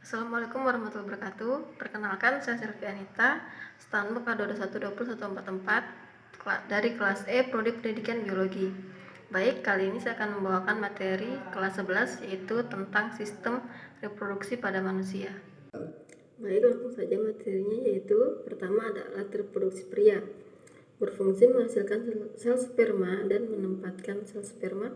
Assalamualaikum warahmatullahi wabarakatuh. Perkenalkan, saya Selvi Anita, Stanbook A2121444 dari kelas E Prodi Pendidikan Biologi. Baik, kali ini saya akan membawakan materi kelas 11 yaitu tentang sistem reproduksi pada manusia. Baik, langsung saja materinya, yaitu pertama ada alat reproduksi pria. Berfungsi menghasilkan sel sperma dan menempatkan sel sperma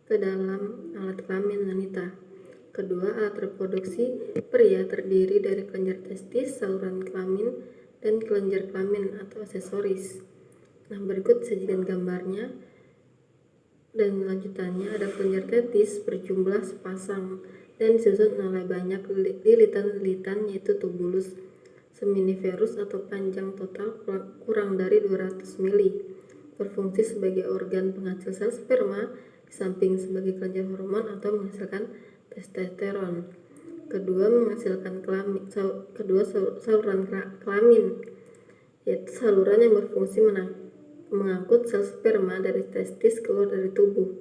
ke dalam alat kelamin wanita. Kedua, alat reproduksi pria terdiri dari kelenjar testis, saluran kelamin, dan kelenjar kelamin atau aksesoris. Nah, berikut sajikan gambarnya dan lanjutannya. Ada kelenjar testis berjumlah sepasang dan disusun oleh banyak lilitan-lilitan, yaitu tubulus seminiferus atau panjang total kurang dari 200 mili. Berfungsi sebagai organ penghasil sel sperma di samping sebagai kelenjar hormon atau menghasilkan testosteron. Kedua, menghasilkan saluran kelamin, yaitu saluran yang berfungsi mengangkut sel sperma dari testis keluar dari tubuh.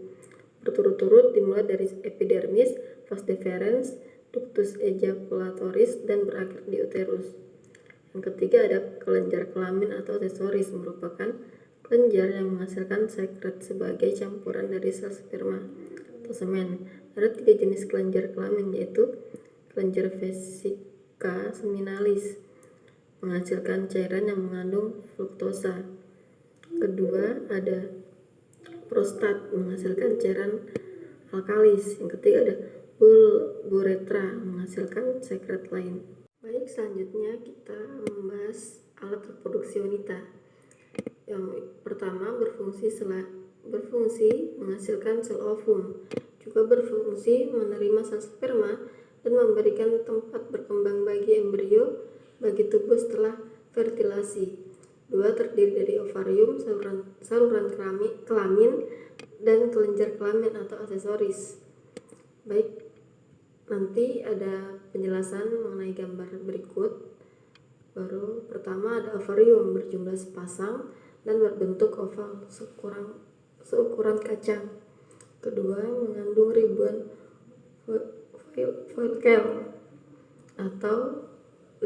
Berturut-turut dimulai dari epidermis, vas deferens, ductus ejaculatoris, dan berakhir di uterus. Yang ketiga ada kelenjar kelamin atau aksesoris, merupakan kelenjar yang menghasilkan sekret sebagai campuran dari sel sperma atau semen. Ada 3 jenis kelenjar kelamin, yaitu kelenjar vesica seminalis, menghasilkan cairan yang mengandung fruktosa. Kedua ada prostat, menghasilkan cairan alkalis. Yang ketiga ada uretra, menghasilkan sekret lain. Baik, selanjutnya kita membahas alat reproduksi wanita. Yang pertama, berfungsi menghasilkan sel ovum, juga berfungsi menerima sel sperma dan memberikan tempat berkembang bagi embrio bagi tubuh setelah fertilasi. Dua, terdiri dari ovarium, saluran kelamin, dan kelenjar kelamin atau aksesoris. Baik, nanti ada penjelasan mengenai gambar berikut. Pertama ada ovarium berjumlah sepasang dan berbentuk oval seukuran kacang. Kedua, mengandung ribuan folikel atau 5.000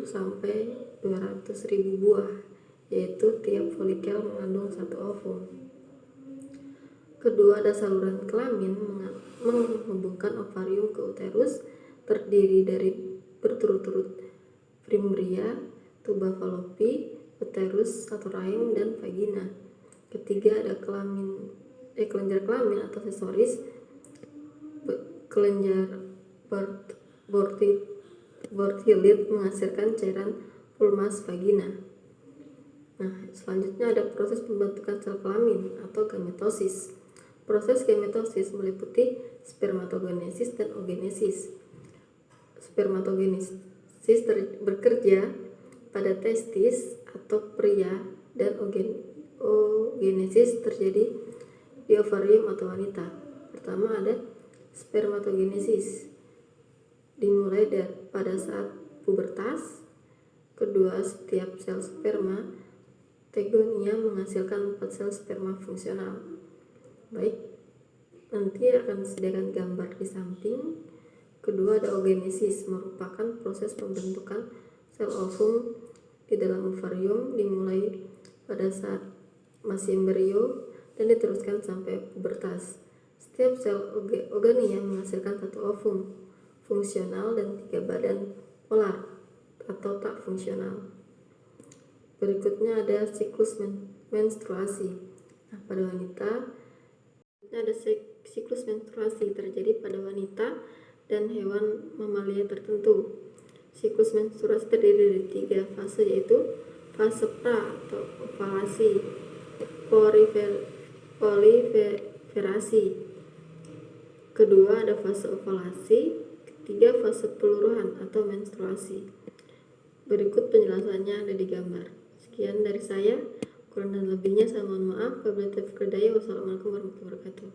sampai 200.000 buah, yaitu tiap folikel mengandung 1 ovum. Kedua, ada saluran kelamin menghubungkan ovarium ke uterus, terdiri dari berturut-turut primbria, tuba falopi, uterus atau rahim, dan vagina. Ketiga, ada kelenjar kelamin atau aksesoris, kelenjar bortilit menghasilkan cairan pulmas vagina. Nah, selanjutnya ada proses pembentukan sel kelamin atau gametosis. Proses gametosis meliputi spermatogenesis dan oogenesis. Spermatogenesis bekerja pada testis atau pria dan oogenesis terjadi di ovarium atau wanita. Pertama ada spermatogenesis, dimulai pada saat pubertas. Kedua, setiap sel spermatogonia menghasilkan 4 sel sperma fungsional. Baik, nanti akan disediakan gambar di samping. Kedua, ada oogenesis, merupakan proses pembentukan sel ovum di dalam ovarium, dimulai pada saat masih embrio dan diteruskan sampai pubertas. Setiap sel oogonia menghasilkan 1 ovum fungsional dan 3 badan polar atau tak fungsional. Berikutnya ada siklus menstruasi. Nah, pada wanita ada siklus menstruasi terjadi pada wanita dan hewan mamalia tertentu. Siklus menstruasi terdiri dari 3 fase, yaitu fase pra atau ovalasi, proliferasi. Kedua ada fase ovalasi. Ketiga, fase peluruhan atau menstruasi. Berikut penjelasannya ada di gambar. Sekian dari saya, kurang dan lebihnya saya mohon maaf. Wabillahi taufiq wal hidayah. Wassalamualaikum warahmatullahi wabarakatuh.